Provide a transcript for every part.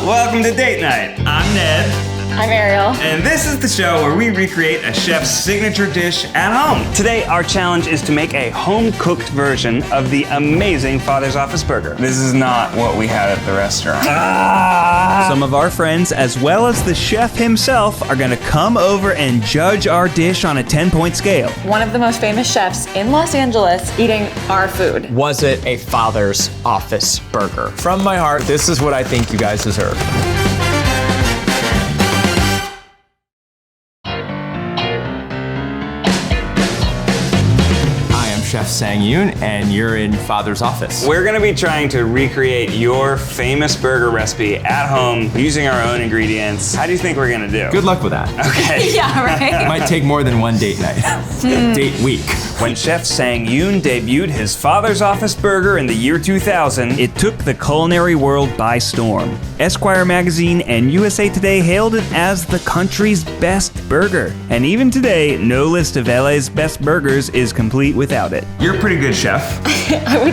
Welcome to Date Night. I'm Ned. I'm Ariel. And this is the show where we recreate a chef's signature dish at home. Today, our challenge is to make a home-cooked version of the amazing Father's Office burger. This is not what we had at the restaurant. Some of our friends, as well as the chef himself, are gonna come over and judge our dish on a 10-point scale. One of the most famous chefs in Los Angeles eating our food. Was it a Father's Office burger? From my heart, this is what I think you guys deserve. Chef Sang-yoon, and you're in Father's Office. We're gonna be trying to recreate your famous burger recipe at home using our own ingredients. How do you think we're gonna do? Good luck with that. Okay. Yeah, right? It might take more than one date night. Date week. When Chef Sang-yoon debuted his Father's Office burger in the year 2000, it took the culinary world by storm. Esquire magazine and USA Today hailed it as the country's best burger. And even today, no list of LA's best burgers is complete without it. You're a pretty good chef.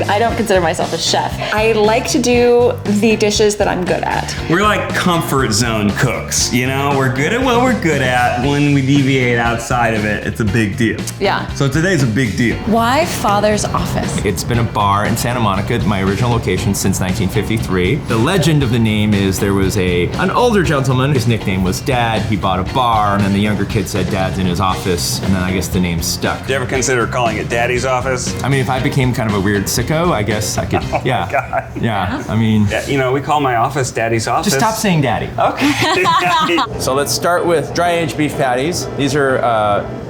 I don't consider myself a chef. I like to do the dishes that I'm good at. We're like comfort zone cooks, you know? We're good at what we're good at. When we deviate outside of it, it's a big deal. Yeah. So today's a big deal. Why Father's Office? It's been a bar in Santa Monica, my original location, since 1953. The legend of the name is there was an older gentleman, his nickname was Dad. He bought a bar, and then the younger kid said Dad's in his office, and then I guess the name stuck. Did you ever consider calling it Daddy's Office? I mean, if I became kind of a weird sicko, I guess I could, yeah. My God. Yeah, I mean. Yeah, you know, we call my office Daddy's office. Just stop saying daddy. Okay. So let's start with dry aged beef patties. These are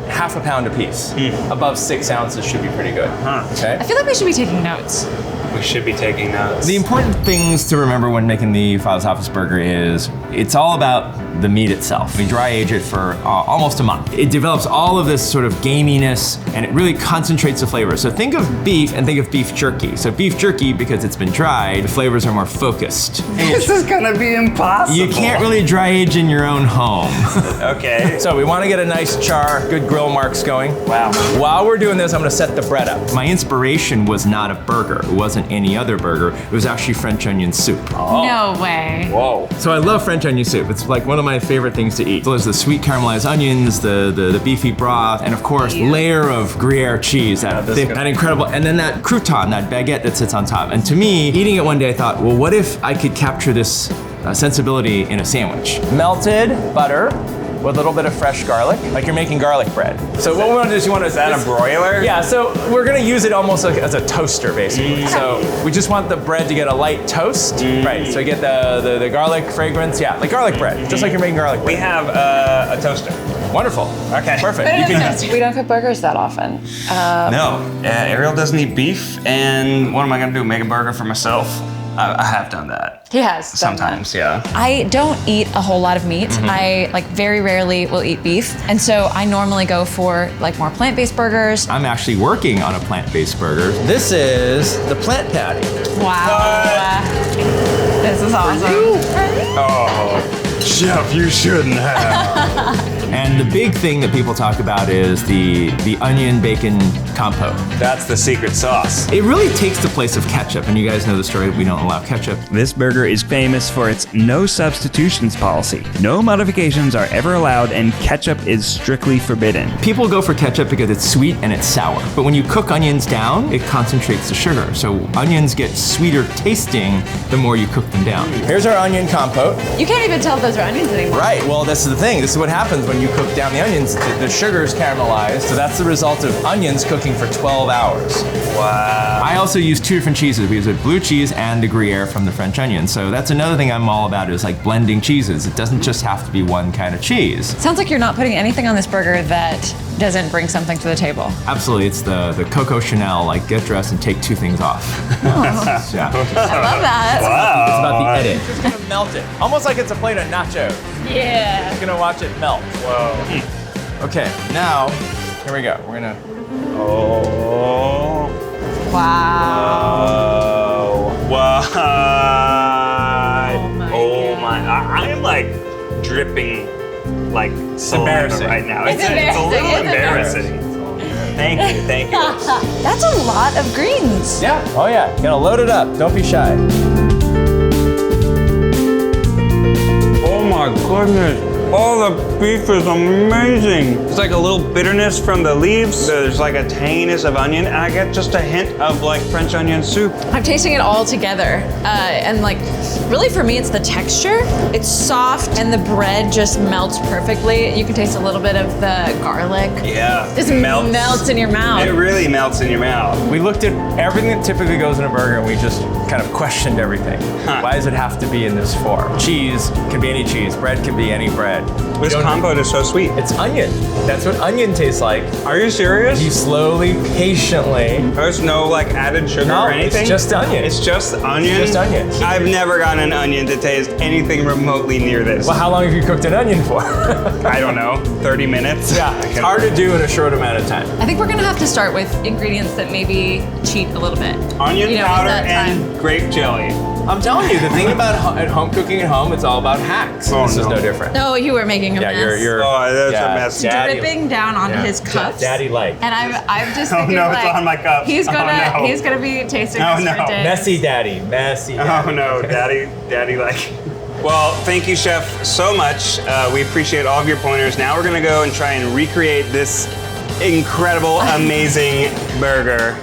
half a pound a piece. Above 6 ounces should be pretty good. Okay. I feel like we should be taking notes. We should be taking notes. The important things to remember when making the Father's Office burger is it's all about the meat itself. We dry age it for almost a month. It develops all of this sort of gaminess, and it really concentrates the flavor. So think of beef and think of beef jerky. So beef jerky, because it's been dried, the flavors are more focused. This is gonna be impossible. You can't really dry age in your own home. Okay. So we want to get a nice char, good grill marks going. Wow. While we're doing this, I'm gonna set the bread up. My inspiration was not a burger. It wasn't any other burger. It was actually French onion soup. Oh. No way. Whoa. So I love French onion soup. It's like one of my favorite things to eat. So there's the sweet caramelized onions, the beefy broth, and of course, layer of Gruyere cheese, that thick, that incredible, and then that crouton, that baguette that sits on top. And to me, eating it one day, I thought, well, what if I could capture this sensibility in a sandwich? Melted butter with a little bit of fresh garlic, like you're making garlic bread. So what we want to do is is that a broiler? Yeah, so we're gonna use it almost like as a toaster, basically. So we just want the bread to get a light toast, right? So you get the garlic fragrance, yeah, like garlic bread, just like you're making garlic bread. We have a toaster. Wonderful. Okay. Perfect. You can. We don't cook burgers that often. No, Ariel doesn't eat beef, and what am I gonna do? Make a burger for myself? I have done that. He has. Sometimes, yeah. I don't eat a whole lot of meat. I very rarely will eat beef. And so I normally go for like more plant-based burgers. I'm actually working on a plant-based burger. This is the plant patty. Wow. This is awesome. Oh, chef, you shouldn't have. And the big thing that people talk about is the onion bacon compote. That's the secret sauce. It really takes the place of ketchup, and you guys know the story, we don't allow ketchup. This burger is famous for its no substitutions policy. No modifications are ever allowed, and ketchup is strictly forbidden. People go for ketchup because it's sweet and it's sour. But when you cook onions down, it concentrates the sugar. So onions get sweeter tasting the more you cook them down. Here's our onion compote. You can't even tell if those are onions anymore. Right, well, this is the thing. This is what happens when you cook down the onions. The sugar's caramelized, so that's the result of onions cooking for 12 hours. Wow. I also use 2 different cheeses. We use a blue cheese and the Gruyere from the French onion. So that's another thing I'm all about, is like blending cheeses. It doesn't just have to be one kind of cheese. Sounds like you're not putting anything on this burger that doesn't bring something to the table. Absolutely, it's the Coco Chanel, like get dressed and take 2 things off. Yeah. I love that. Wow. It's about the edit. Just gonna melt it. Almost like it's a plate of nachos. Yeah. Just gonna watch it melt. Whoa. Okay, now, here we go. We're gonna. Oh. Wow. Wow. Oh my God. I am like dripping like saliva embarrassing. right now. It's a little embarrassing. embarrassing. Thank you. That's a lot of greens. Yeah. Oh yeah. Gonna load it up. Don't be shy. goodness. Oh, the beef is amazing. It's like a little bitterness from the leaves. There's like a tanginess of onion. And I get just a hint of like French onion soup. I'm tasting it all together. And like, really for me, it's the texture. It's soft and the bread just melts perfectly. You can taste a little bit of the garlic. Yeah, Just melts in your mouth. It really melts in your mouth. We looked at everything that typically goes in a burger and we just kind of questioned everything. Why does it have to be in this form? Cheese can be any cheese, bread can be any bread. This compote is so sweet. It's onion. That's what onion tastes like. Are you serious? You slowly, patiently. There's no like added sugar or anything? It's just onion. It's just onion? It's just onion. I've never gotten an onion to taste anything remotely near this. Well, how long have you cooked an onion for? I don't know, 30 minutes? Yeah, it's hard to do in a short amount of time. I think we're gonna have to start with ingredients that maybe cheat a little bit. Onion You know, powder at that and time. grape jelly. I'm telling you, the thing about at home cooking at home, it's all about hacks. Oh, This is no. no different. No, you were making a Yeah, mess. you're. Oh, that's yeah, a mess. Daddy- dripping down on yeah. his cups. Daddy like. And I'm just Oh, thinking no, it's like, on my cup. He's Oh, gonna no. he's gonna be tasting Oh, this no. for days. Messy daddy, messy daddy. Oh no, daddy like. Well, thank you, Chef, so much. We appreciate all of your pointers. Now we're gonna go and try and recreate this incredible, amazing burger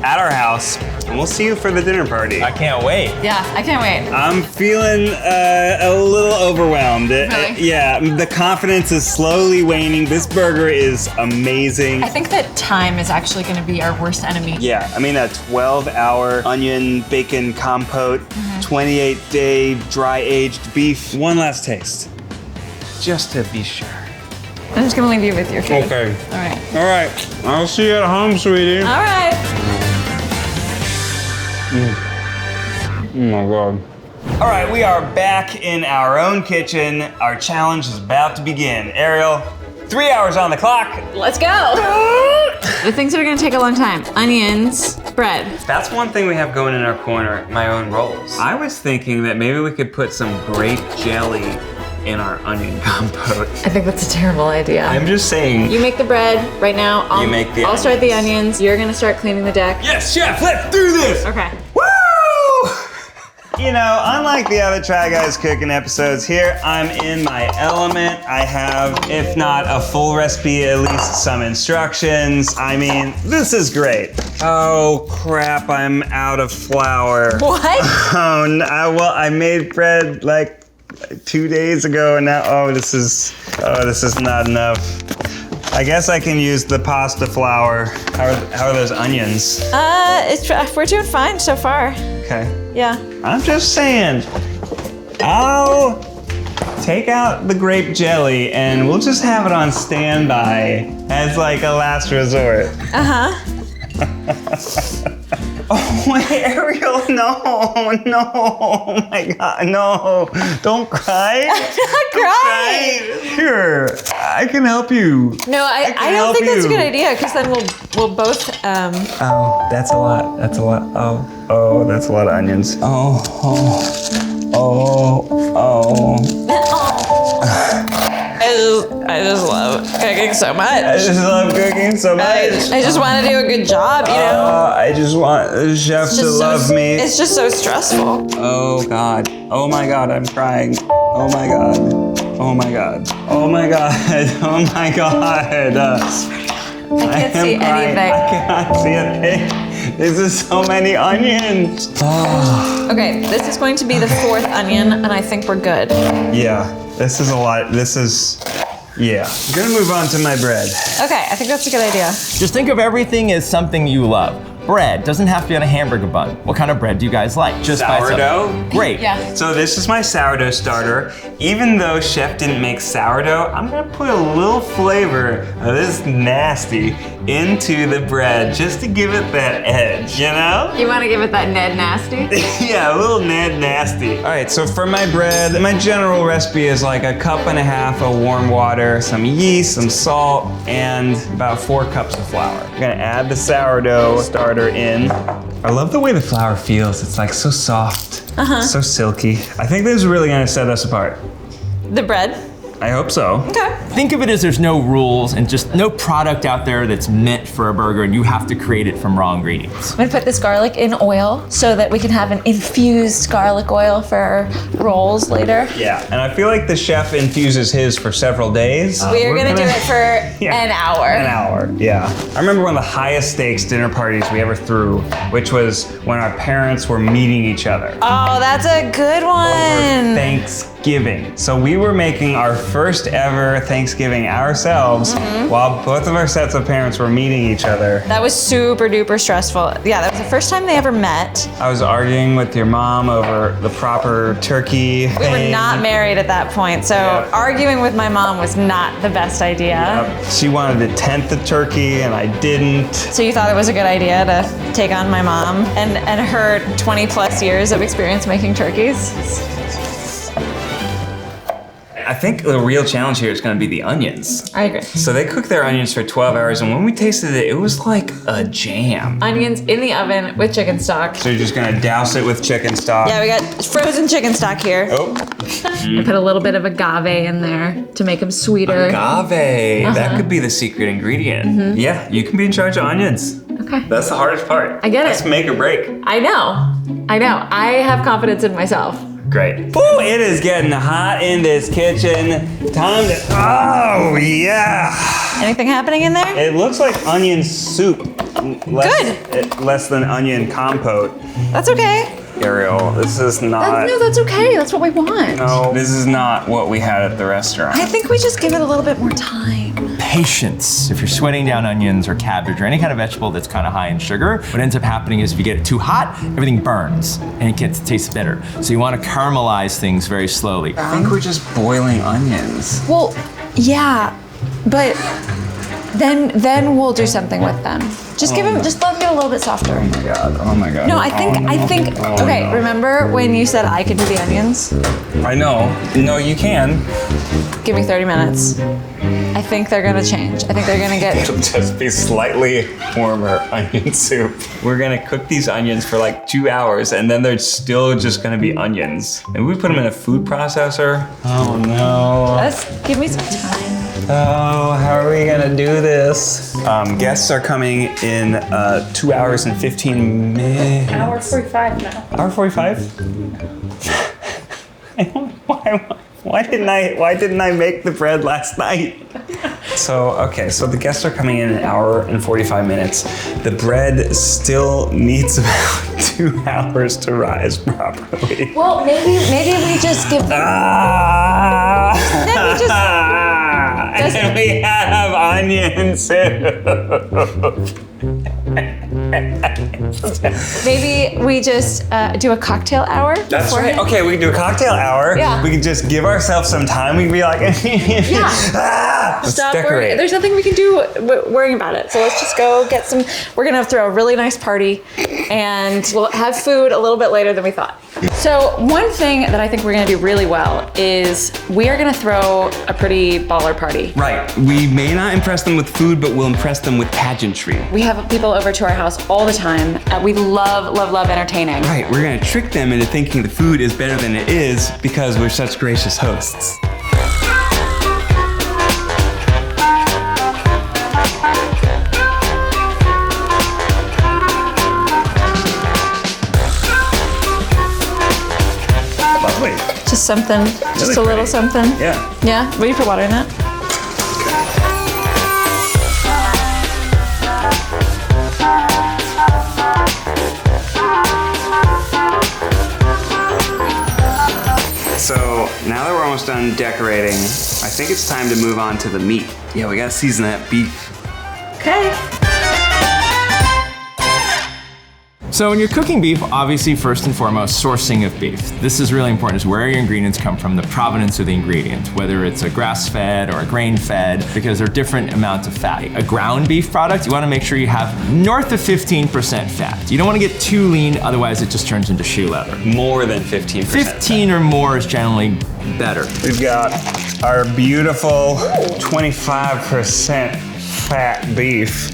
at our house. And we'll see you for the dinner party. I can't wait. Yeah, I can't wait. I'm feeling a little overwhelmed. Really? Yeah, the confidence is slowly waning. This burger is amazing. I think that time is actually gonna be our worst enemy. Yeah, I mean a 12-hour onion bacon compote, 28-day dry-aged beef. One last taste, just to be sure. I'm just gonna leave you with your food. Okay. All right. All right. I'll see you at home, sweetie. All right. Oh my God. All right, we are back in our own kitchen. Our challenge is about to begin. Ariel, 3 hours on the clock. Let's go. The things that are gonna take a long time: onions, bread. That's one thing we have going in our corner, my own rolls. I was thinking that maybe we could put some grape jelly in our onion compote. I think that's a terrible idea. I'm just saying. You make the bread right now. You make the I'll start the onions. onions. You're gonna start cleaning the deck. Yes, chef, let's do this! Okay. Woo! You know, unlike the other Try Guys cooking episodes, here I'm in my element. I have, if not a full recipe, at least some instructions. I mean, this is great. Oh crap, I'm out of flour. What? Oh no, I made bread like 2 days ago and now, this is not enough. I guess I can use the pasta flour. How are those onions? We're doing fine so far. Okay. Yeah. I'm just saying, I'll take out the grape jelly and we'll just have it on standby as like a last resort. Oh, Ariel, no, oh my God, no, don't cry. I'm not crying. Here, I can help you. No, I can don't help think that's a you. good idea because then we'll both. Oh, that's a lot, oh, that's a lot of onions. I just love cooking so much. I just love cooking so much. I just want to do a good job, you know? I just want the chef to Just love me. It's just so stressful. Oh God. Oh my God, I'm crying. Oh my God. Oh my God. Oh my God. Oh my God. I can't see crying. anything. I cannot see a thing. This is so many onions. Okay, this is going to be the fourth onion, and I think we're good. Yeah, this is a lot. Yeah. I'm gonna move on to my bread. Okay, I think that's a good idea. Just think of everything as something you love. Bread doesn't have to be on a hamburger bun. What kind of bread do you guys like? Just buy some. Sourdough? Great. Yeah. So this is my sourdough starter. Even though Chef didn't make sourdough, I'm gonna put a little flavor of this nasty into the bread just to give it that edge, you know? You want to give it that Ned Nasty? Yeah, a little Ned nasty. All right, so for my bread, my general recipe is like 1.5 cups of warm water, some yeast, some salt, and about 4 cups of flour. I'm gonna add the sourdough starter in. I love the way the flour feels. It's like so soft, so silky. I think this is really gonna set us apart. The bread? I hope so. Okay. Think of it as there's no rules and just no product out there that's meant for a burger and you have to create it from raw ingredients. I'm gonna put this garlic in oil so that we can have an infused garlic oil for our rolls later. Yeah, and I feel like the chef infuses his for several days. We're gonna do it for an hour. An hour, yeah. I remember one of the highest stakes dinner parties we ever threw, which was when our parents were meeting each other. Oh, that's a good one. Thanksgiving. So we were making our first ever Thanksgiving ourselves while both of our sets of parents were meeting each other. That was super duper stressful. Yeah, that was the first time they ever met. I was arguing with your mom over the proper turkey We were not married at that point, so arguing with my mom was not the best idea. She wanted to tent the turkey and I didn't. So you thought it was a good idea to take on my mom and her 20 plus years of experience making turkeys? I think the real challenge here is going to be the onions. I agree. So they cook their onions for 12 hours, and when we tasted it, it was like a jam. Onions in the oven with chicken stock. So you're just gonna douse it with chicken stock. Yeah, we got frozen chicken stock here. Oh. I put a little bit of agave in there to make them sweeter. Agave. That could be the secret ingredient. Yeah, you can be in charge of onions. Okay. That's the hardest part. I get it. Let's make or break. I know. I have confidence in myself. Great. Ooh, it is getting hot in this kitchen. Time to, oh yeah. Anything happening in there? It looks like onion soup. Less than onion compote. That's okay. Ariel, this is not. No, that's okay. That's what we want. No. This is not what we had at the restaurant. I think we just give it a little bit more time. Patience. If you're sweating down onions or cabbage or any kind of vegetable that's kind of high in sugar, what ends up happening is if you get it too hot, everything burns and it gets tastes bitter. So you want to caramelize things very slowly. I think we're just boiling onions. Well, yeah, but then we'll do something with them. Just let them get a little bit softer. Oh my god. No, I think. Okay, remember when you said I could do the onions? I know. No, you can. Give me 30 minutes. I think they're gonna change. I think they're gonna get. It'll just be slightly warmer onion soup. We're gonna cook these onions for like 2 hours and then they're still just gonna be onions. And we put them in a food processor. Oh no. Give me some time. Oh, how are we gonna do this? Guests are coming in 2 hours and 15 minutes. Hour 45 now. Hour 45? Why didn't I make the bread last night? So the guests are coming in an hour and 45 minutes. The bread still needs about 2 hours to rise properly. Well, maybe we just give. And we have onion soup. Maybe we just do a cocktail hour. That's right. Okay, we can do a cocktail hour. Yeah. We can just give ourselves some time. We can be like, let's Stop decorate. worrying. There's nothing we can do worrying about it. So let's just go get some. We're gonna throw a really nice party, and we'll have food a little bit later than we thought. So one thing that I think we're gonna do really well is we are gonna throw a pretty baller party. Right. We may not impress them with food, but we'll impress them with pageantry. We have people over to our house all the time. We love entertaining. Right. We're going to trick them into thinking the food is better than it is because we're such gracious hosts. Lovely. Just something, just a little something. Yeah. Yeah, will you put water in that? So now that we're almost done decorating, I think it's time to move on to the meat. Yeah, we got to season that beef. Okay. So when you're cooking beef, obviously first and foremost, sourcing of beef. This is really important, is where your ingredients come from, the provenance of the ingredient, whether it's a grass-fed or a grain-fed, because they're different amounts of fat. A ground beef product, you wanna make sure you have north of 15% fat. You don't wanna get too lean, otherwise it just turns into shoe leather. More than 15%. 15 or more is generally better. We've got our beautiful 25% fat beef.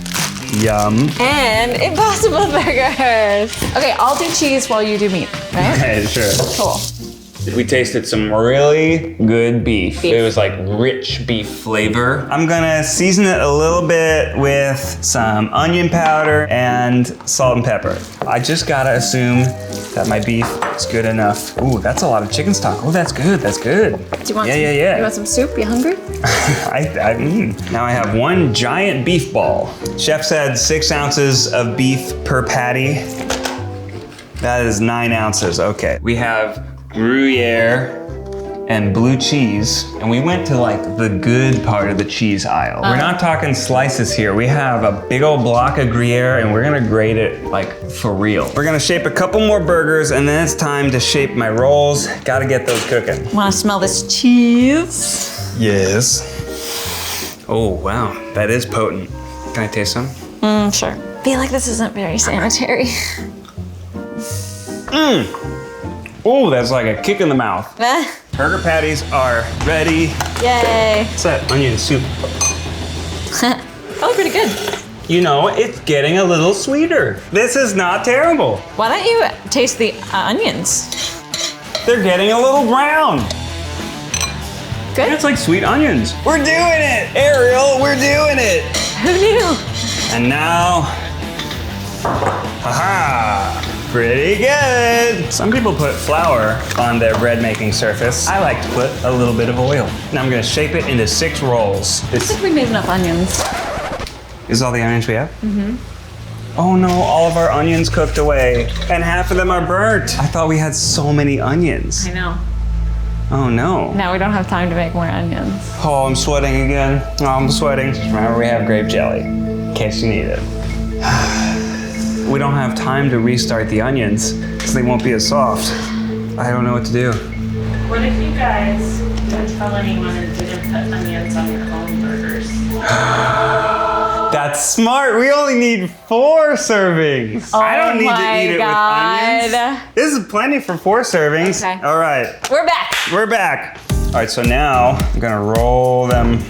Yum. And Impossible Burgers. Okay, I'll do cheese while you do meat, right? Okay, sure. Cool. We tasted some really good beef. It was like rich beef flavor. I'm gonna season it a little bit with some onion powder and salt and pepper. I just gotta assume that my beef is good enough. Ooh, that's a lot of chicken stock. Oh, that's good, that's good. Do you want Yeah. You want some soup? You hungry? Now I have one giant beef ball. Chef said 6 ounces of beef per patty. That is 9 ounces, okay. We have Gruyere and blue cheese, and we went to like the good part of the cheese aisle. We're not talking slices here. We have a big old block of Gruyere and we're gonna grate it like for real. We're gonna shape a couple more burgers and then it's time to shape my rolls. Gotta get those cooking. Want to smell this cheese? Yes. Oh, wow, that is potent. Can I taste some? Sure. Feel like this isn't very sanitary. Oh, that's like a kick in the mouth. Burger patties are ready. Yay. What's that? Onion soup. Probably pretty good. You know, it's getting a little sweeter. This is not terrible. Why don't you taste the onions? They're getting a little brown. Good. It's like sweet onions. We're doing it, Ariel, we're doing it. Who knew? And now, haha, pretty good. Some people put flour on their bread making surface. I like to put a little bit of oil. Now I'm gonna shape it into 6 rolls. I think we made enough onions. This is all the onions we have? Oh no, all of our onions cooked away, and half of them are burnt. I thought we had so many onions. I know. Oh no. Now we don't have time to make more onions. Oh, I'm sweating again. Oh, I'm sweating. Just remember we have grape jelly, in case you need it. We don't have time to restart the onions, because they won't be as soft. I don't know what to do. What if you guys didn't tell anyone and didn't put onions on your own burgers? That's smart. We only need 4 servings. I don't need to eat it with onions. This is plenty for 4 servings. Okay. All right, We're back. we're back. All right, so now I'm gonna roll them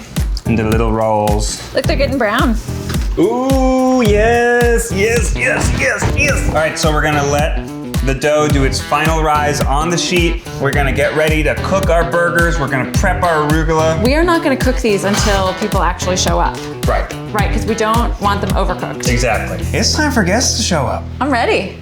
into little rolls. Look, they're getting brown. Ooh, yes. All right, so we're gonna let the dough do its final rise on the sheet. We're gonna get ready to cook our burgers. We're gonna prep our arugula. We are not going to cook these until people actually show up. Right. Right, because we don't want them overcooked. Exactly. It's time for guests to show up. I'm ready.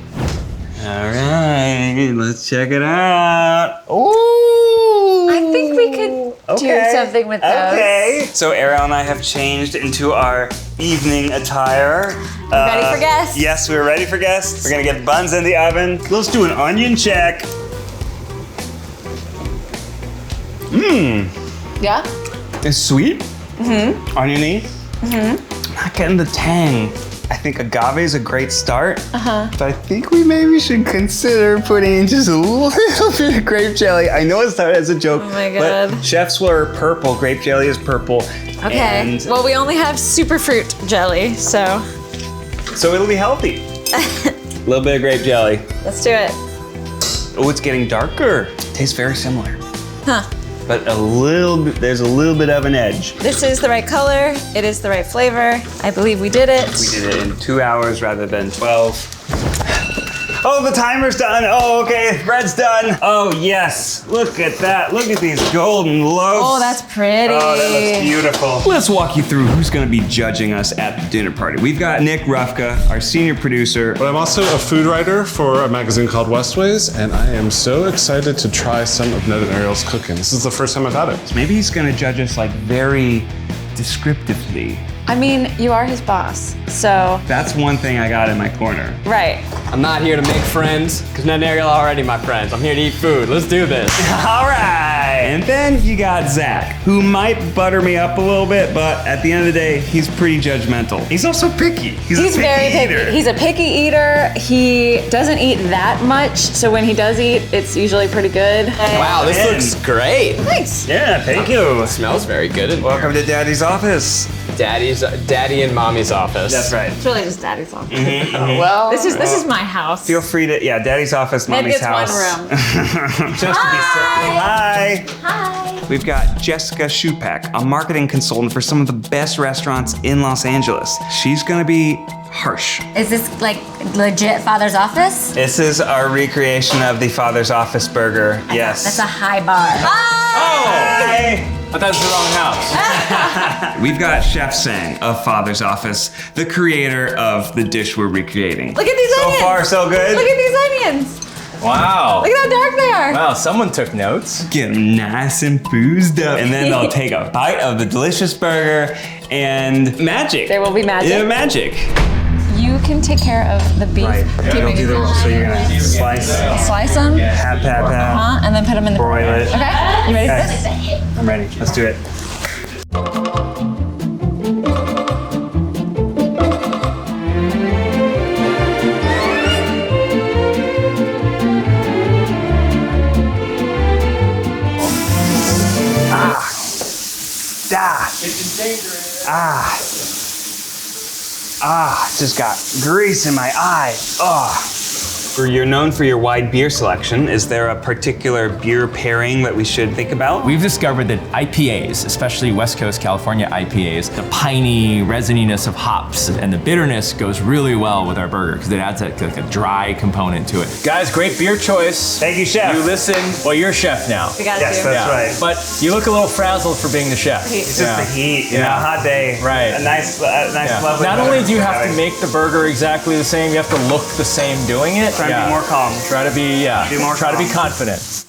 All right, let's check it out. Ooh. I think we could do something with those. Okay. So Ariel and I have changed into our evening attire. Ready for guests? Yes, we're ready for guests. We're gonna get buns in the oven. Let's do an onion check. Yeah? It's sweet. Oniony. Not getting the tang. I think agave is a great start. But I think we maybe should consider putting in just a little bit of grape jelly. I know it started as a joke, Oh my but God. chefs were purple. Grape jelly is purple. Okay. And Well, we only have superfruit jelly, so so it'll be healthy. A little bit of grape jelly. let's do it. Oh, it's getting darker. Tastes very similar. Huh. But there's a little bit of an edge. This is the right color. It is the right flavor. I believe we did it. We did it in 2 hours rather than 12. Oh, the timer's done. Oh, okay, bread's done. Oh, yes. Look at that. Look at these golden loaves. Oh, that's pretty. Oh, that looks beautiful. Let's walk you through who's gonna be judging us at the dinner party. We've got Nick RUFCA, our senior producer. But I'm also a food writer for a magazine called Westways, and I am so excited to try some of Ned and Ariel's cooking. This is the first time I've had it. Maybe he's gonna judge us like very descriptively. I mean, you are his boss, so That's one thing I got in my corner. right. I'm not here to make friends, because Ned and Ariel are already my friends. I'm here to eat food. Let's do this. All right. And then you got Zach, who might butter me up a little bit, but at the end of the day, he's pretty judgmental. He's also picky. He's a very picky eater. picky. He's a picky eater. He doesn't eat that much, so when he does eat, it's usually pretty good. Wow, this Man. looks great. Thanks. Yeah, thank you. Smells very good in Welcome to Daddy's office. Daddy and Mommy's office. That's right. It's really just Daddy's office. Well, This is my house. Feel free to, Daddy's office, Ned Mommy's gets house. one room. Just to be Hi. Hi. We've got Jessica SCHUPACK, a marketing consultant for some of the best restaurants in Los Angeles. She's gonna be harsh. Is this like legit Father's Office? This is our recreation of the Father's Office burger. Yes. That's a high bar. Hi. I thought it was the wrong house. We've got Chef Sang of Father's Office, the creator of the dish we're recreating. Look at these onions. So far, so good. Look at these onions. Wow. Look at how dark they are. Wow, someone took notes. Get them nice and boozed up. And then they'll take a bite of the delicious burger and magic. There will be magic. Yeah, magic. You can take care of the beef. Right. It'll do the roll. So you're gonna slice Slice them. pat, And then put them in the broil it. Okay. You ready for this? I'm ready. Let's do it. Just got grease in my eye. You're known for your wide beer selection. Is there a particular beer pairing that we should think about? We've discovered that IPAs, especially West Coast California IPAs, the piney resininess of hops and the bitterness goes really well with our burger because it adds like a dry component to it. Guys, great beer choice. Thank you, chef. You listen. Well, you're chef now. We got Yes, you. that's right. But you look a little frazzled for being the chef. It's just the heat, you know, hot day. Right. A nice, lovely. Not only do you have to having- make the burger exactly the same, you have to look the same doing it. Try to be more calm. Try to be, Be more try to be calm. confident.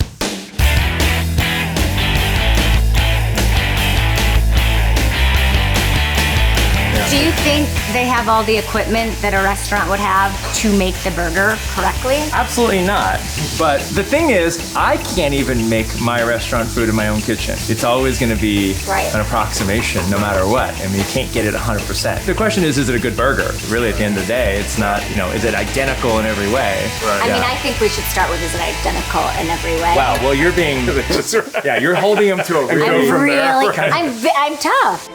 Do you think they have all the equipment that a restaurant would have to make the burger correctly? Absolutely not. But the thing is, I can't even make my restaurant food in my own kitchen. It's always going to be Right. an approximation no matter what. I mean, you can't get it 100%. The question is it a good burger? Really, at the end of the day, it's not, you know, is it identical in every way? I mean, I think we should start with is it identical in every way? Wow, well, you're being, yeah, you're holding them to a really, I'm really, I'm tough.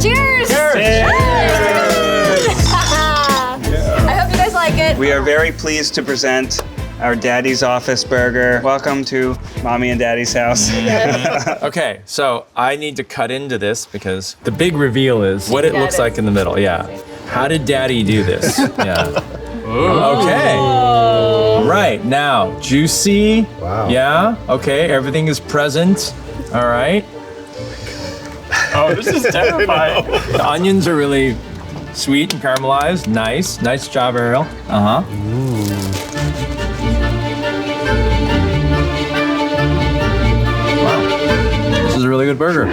Cheers! I hope you guys like it. We are very pleased to present our Daddy's Office burger. Welcome to Mommy and Daddy's house. Okay, so I need to cut into this because the big reveal is what it looks like in the middle. Yeah. How did Daddy do this? Yeah. Okay. Right, now, juicy. Wow. Yeah, okay, everything is present. All right. Oh, this is terrifying. The onions are really sweet and caramelized. Nice. Nice job, Ariel. Uh-huh. Wow. This is a really good burger.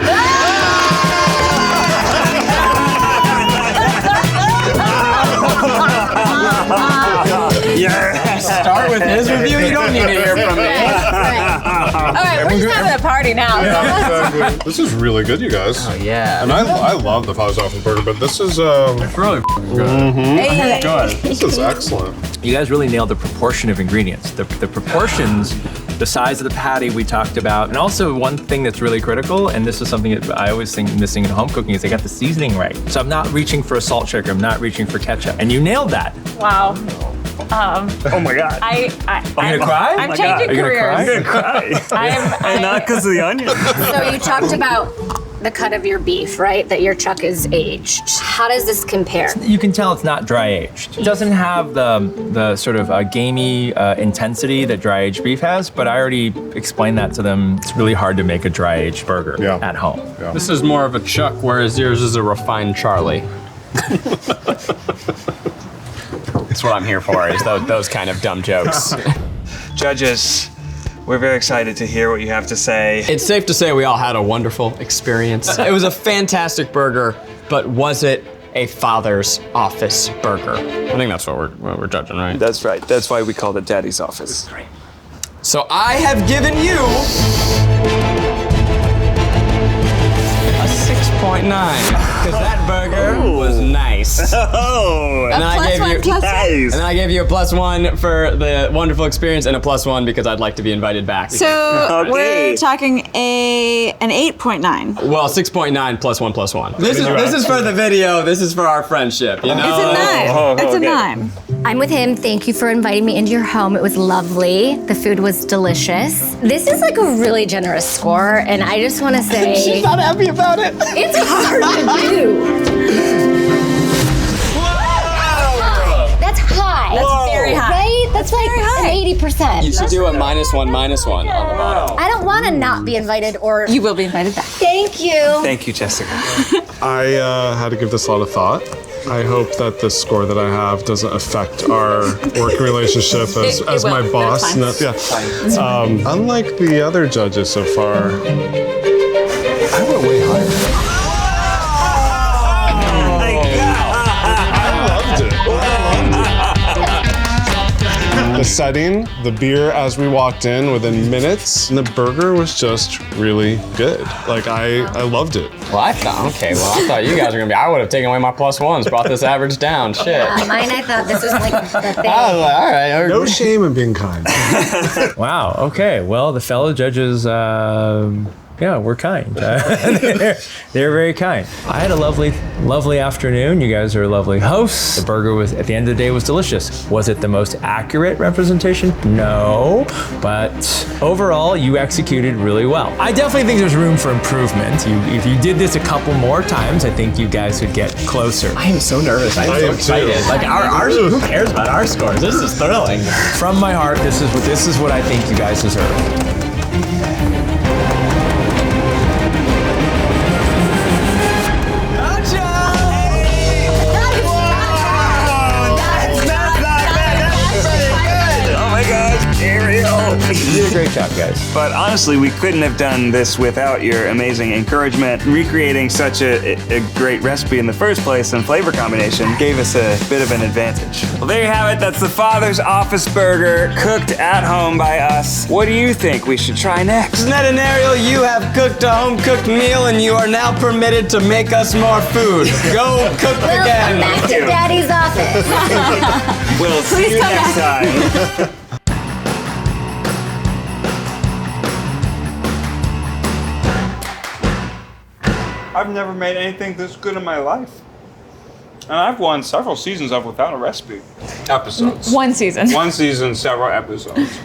Start with his review. You don't need to hear from me. All right, we're just having a party now. Exactly. This is really good, you guys. Oh, yeah. And I love the Father's Office burger, but this is It's really good. this is excellent. You guys really nailed the proportion of ingredients. The proportions, the size of the patty we talked about, and also one thing that's really critical, and this is something that I always think missing in home cooking, is they got the seasoning right. So I'm not reaching for a salt shaker, I'm not reaching for ketchup. And you nailed that. Wow. Oh my God. I'm gonna cry? I'm Oh my changing God. Are you gonna careers. cry? I'm Not because of the onion. So you talked about the cut of your beef, right? That your chuck is aged. How does this compare? You can tell it's not dry aged. It doesn't have the sort of gamey intensity that dry aged beef has, but I already explained that to them. It's really hard to make a dry aged burger at home. Yeah. This is more of a Chuck, whereas yours is a refined Charlie. That's what I'm here for, is those kind of dumb jokes. Judges, we're very excited to hear what you have to say. It's safe to say we all had a wonderful experience. It was a fantastic burger, but was it a Father's Office burger? I think that's what we're judging, right? That's right. That's why we called it Daddy's Office. So I have given you a 6.9, because that burger was nice. Oh, And then I gave you nice. And then I gave you a +1 for the wonderful experience and a +1 because I'd like to be invited back. So Okay. we're talking an 8.9. Well, 6.9 +1 +1. This is for the video. This is for our friendship, you know? It's a 9. Oh, it's a okay. 9. I'm with him. Thank you for inviting me into your home. It was lovely. The food was delicious. This is like a really generous score, and I just want to say... She's not happy about it. It's hard to do. That's high. That's very high. Right? That's like an 80%. You should do a -1, -1 on the bottom. I don't want to not be invited or... You will be invited back. Thank you. Thank you, Jessica. I had to give this a lot of thought. I hope that the score that I have doesn't affect our working relationship as It my will. boss. That's fine. Yeah. Unlike the other judges so far, I went way higher. The setting, the beer as we walked in within minutes, and the burger was just really good. Like, I loved it. Well, I thought you guys were gonna be. I would have taken away my +1s, brought this average down. Shit. Mine, I thought this was like the thing. I was like, all right. No shame in being kind. Wow. Okay. Well, the fellow judges, we're kind. They're very kind. I had a lovely afternoon. You guys are lovely hosts. The burger was, at the end of the day, was delicious. Was it the most accurate representation? No. But overall, you executed really well. I definitely think there's room for improvement. If you did this a couple more times, I think you guys would get closer. I am so nervous. I'm I so am excited. too. Like ours, who cares about our scores? This is thrilling. From my heart, this is what I think you guys deserve. You did a great job, guys. But honestly, we couldn't have done this without your amazing encouragement. Recreating such a great recipe in the first place and flavor combination gave us a bit of an advantage. Well, there you have it. That's the Father's Office Burger, cooked at home by us. What do you think we should try next? Ned and Ariel, you have cooked a home-cooked meal, and you are now permitted to make us more food. Go cook again. Welcome back to Daddy's office. We'll see you next time. I've never made anything this good in my life. And I've won several seasons of Without a Recipe episodes. One season. One season, several episodes.